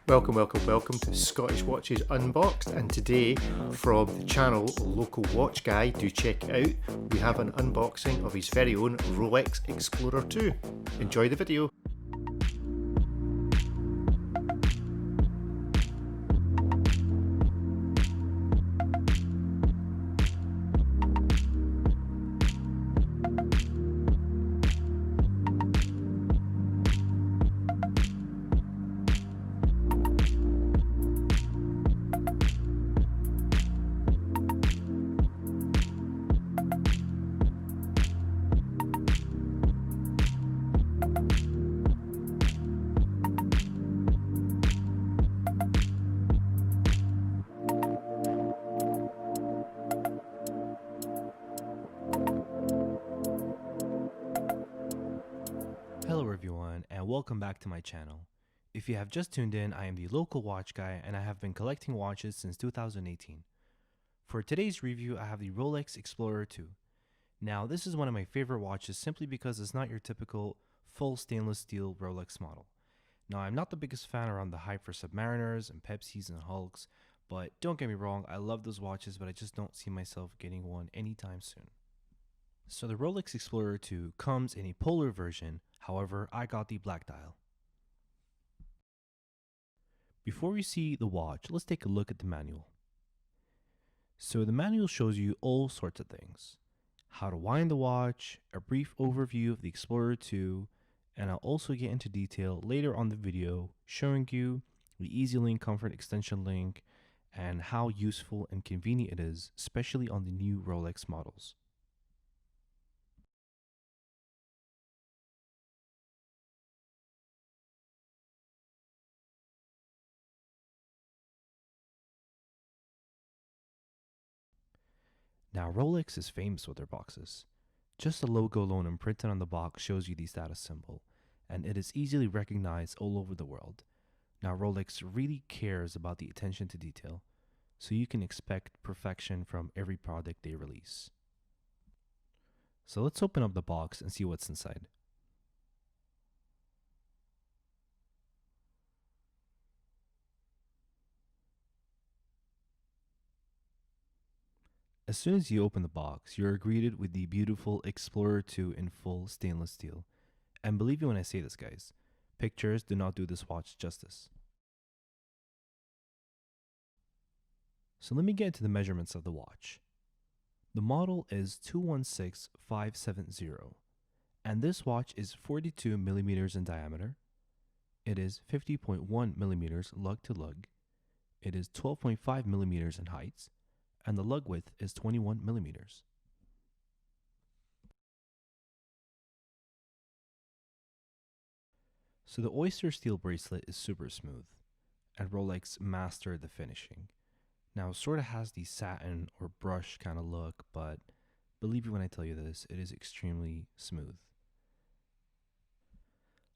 Welcome to Scottish Watches Unboxed, and today from the channel Local Watch Guy, do check it out, we have an unboxing of his very own Rolex Explorer 2. Enjoy the video. Hello everyone and welcome back to my channel. If you have just tuned in, I am the local watch guy and I have been collecting watches since 2018. For today's review, I have the Rolex Explorer 2. Now this is one of my favorite watches simply because it's not your typical full stainless steel Rolex model. Now I'm not the biggest fan around the hype for Submariners and Pepsis and Hulks, but don't get me wrong, I love those watches, but I just don't see myself getting one anytime soon. So the Rolex Explorer 2 comes in a polar version, however I got the black dial. Before we see the watch, let's take a look at the manual. So the manual shows you all sorts of things. How to wind the watch, a brief overview of the Explorer 2, and I'll also get into detail later on the video showing you the EasyLink Comfort Extension link and how useful and convenient it is, especially on the new Rolex models. Now Rolex is famous with their boxes. Just the logo alone imprinted on the box shows you the status symbol, and it is easily recognized all over the world. Now Rolex really cares about the attention to detail, so you can expect perfection from every product they release. So let's open up the box and see what's inside. As soon as you open the box, you are greeted with the beautiful Explorer 2 in full stainless steel. And believe me when I say this, guys, pictures do not do this watch justice. So let me get into the measurements of the watch. The model is 216570, and this watch is 42 millimeters in diameter. It is 50.1 millimeters lug to lug. It is 12.5 millimeters in height, and the lug width is 21 millimeters. So the oyster steel bracelet is super smooth, and Rolex mastered the finishing. Now it sort of has the satin or brush kind of look, but believe me when I tell you this, it is extremely smooth.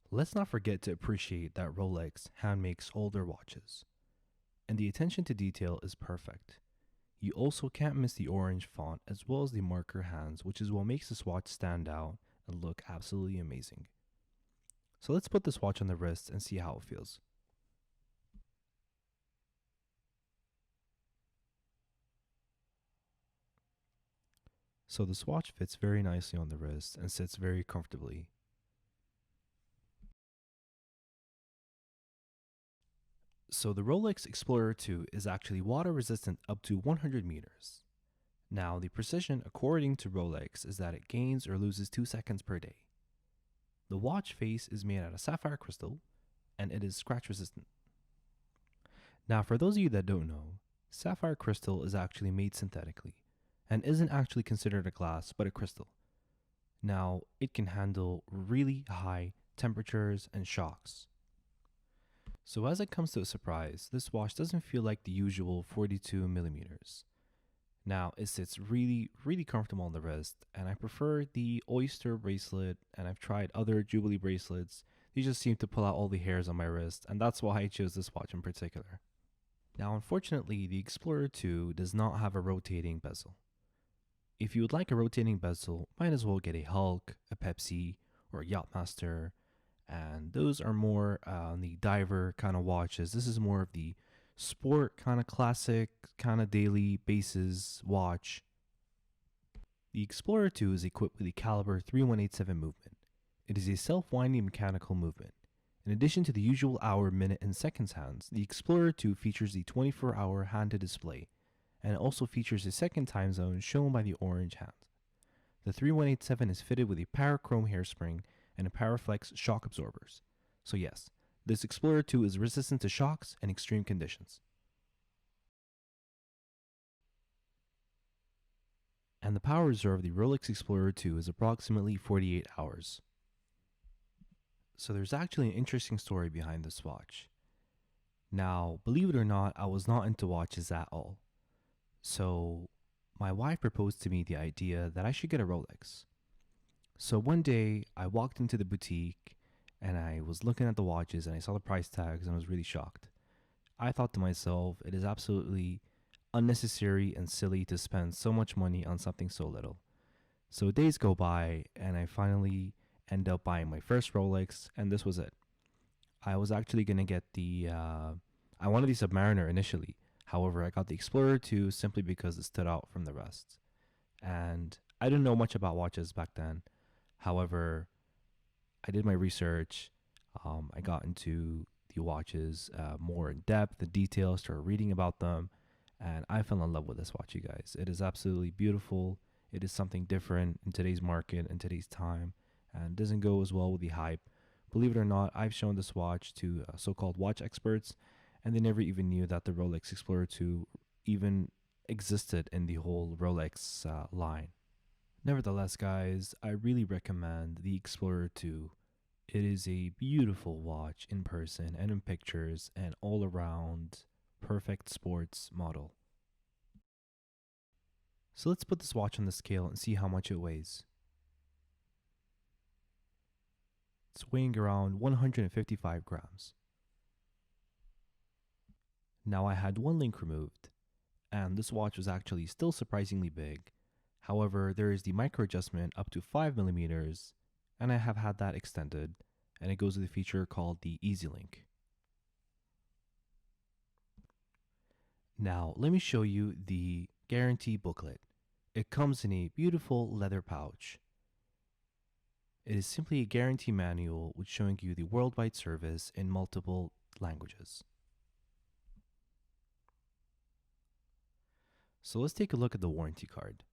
Let's not forget to appreciate that Rolex hand makes all their watches, and the attention to detail is perfect. You also can't miss the orange font as well as the marker hands, which is what makes this watch stand out and look absolutely amazing. So let's put this watch on the wrist and see how it feels. So this watch fits very nicely on the wrist and sits very comfortably. So the Rolex Explorer 2 is actually water resistant up to 100 meters. Now the precision according to Rolex is that it gains or loses 2 seconds per day. The watch face is made out of sapphire crystal and it is scratch resistant. Now for those of you that don't know, sapphire crystal is actually made synthetically and isn't actually considered a glass but a crystal. Now it can handle really high temperatures and shocks. So as it comes to a surprise, this watch doesn't feel like the usual 42 millimeters. Now it sits really comfortable on the wrist, and I prefer the oyster bracelet, and I've tried other Jubilee bracelets. These just seem to pull out all the hairs on my wrist, and that's why I chose this watch in particular. Now unfortunately, the Explorer 2 does not have a rotating bezel. If you would like a rotating bezel, might as well get a Hulk, a Pepsi, or a Yachtmaster, and those are more on the diver kind of watches. This is more of the sport kind of classic, kind of daily basis watch. The Explorer 2 is equipped with the caliber 3187 movement. It is a self-winding mechanical movement. In addition to the usual hour, minute, and seconds hands, the Explorer 2 features the 24-hour hand-to display, and it also features a second time zone shown by the orange hand. The 3187 is fitted with a Parachrome hairspring and a Paraflex shock absorbers. So yes, this Explorer 2 is resistant to shocks and extreme conditions. And the power reserve of the Rolex Explorer 2 is approximately 48 hours. So there's actually an interesting story behind this watch. Now, believe it or not, I was not into watches at all. So my wife proposed to me the idea that I should get a Rolex. So one day I walked into the boutique and I was looking at the watches and I saw the price tags and I was really shocked. I thought to myself, it is absolutely unnecessary and silly to spend so much money on something so little. So days go by and I finally end up buying my first Rolex, and this was it. I was actually going to get I wanted the Submariner initially. However, I got the Explorer 2 simply because it stood out from the rest. And I didn't know much about watches back then. However, I did my research. I got into the watches more in depth, the details, started reading about them, and I fell in love with this watch, you guys. It is absolutely beautiful. It is something different in today's market, in today's time, and doesn't go as well with the hype. Believe it or not, I've shown this watch to so-called watch experts, and they never even knew that the Rolex Explorer 2 even existed in the whole Rolex line. Nevertheless, guys, I really recommend the Explorer 2. It is a beautiful watch in person and in pictures, and all around perfect sports model. So let's put this watch on the scale and see how much it weighs. It's weighing around 155 grams. Now I had one link removed, and this watch was actually still surprisingly big. However, there is the micro adjustment up to 5mm, and I have had that extended, and it goes with a feature called the Easy Link. Now, let me show you the guarantee booklet. It comes in a beautiful leather pouch. It is simply a guarantee manual which showing you the worldwide service in multiple languages. So let's take a look at the warranty card.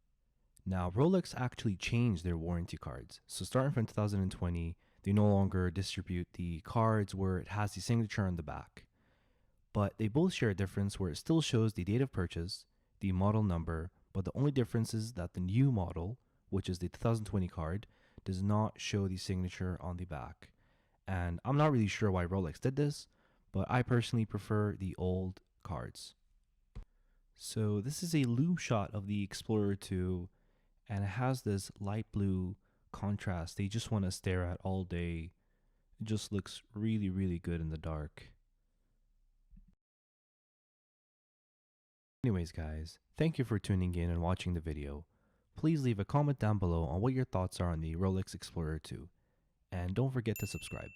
Now, Rolex actually changed their warranty cards. So starting from 2020, they no longer distribute the cards where it has the signature on the back. But they both share a difference where it still shows the date of purchase, the model number, but the only difference is that the new model, which is the 2020 card, does not show the signature on the back. And I'm not really sure why Rolex did this, but I personally prefer the old cards. So this is a Lume shot of the Explorer 2, and it has this light blue contrast they just want to stare at all day. It just looks really, really good in the dark. Anyways, guys, thank you for tuning in and watching the video. Please leave a comment down below on what your thoughts are on the Rolex Explorer 2. And don't forget to subscribe.